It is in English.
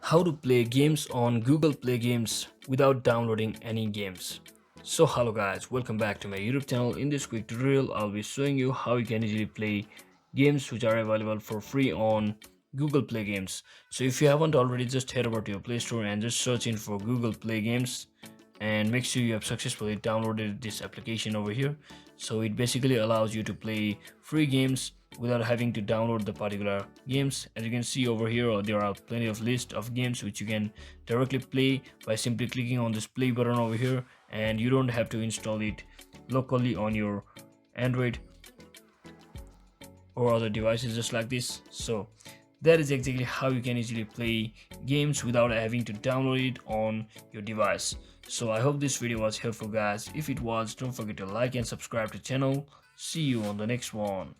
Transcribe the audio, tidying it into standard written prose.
How to play games on Google Play Games without downloading any games. So hello guys, welcome back to my YouTube channel. In this quick tutorial I'll be showing you how you can easily play games which are available for free on Google Play Games. So if you haven't already, just head over to your Play Store and just search in for Google Play Games and make sure you have successfully downloaded this application over here. So it basically allows you to play free games without having to download the particular games. As you can see over here, there are plenty of list of games which you can directly play by simply clicking on this play button over here, and you don't have to install it locally on your Android or other devices just like this. So that is exactly how you can easily play games without having to download it on your device. So I hope this video was helpful guys. If it was, don't forget to like and subscribe to the channel. See you on the next one.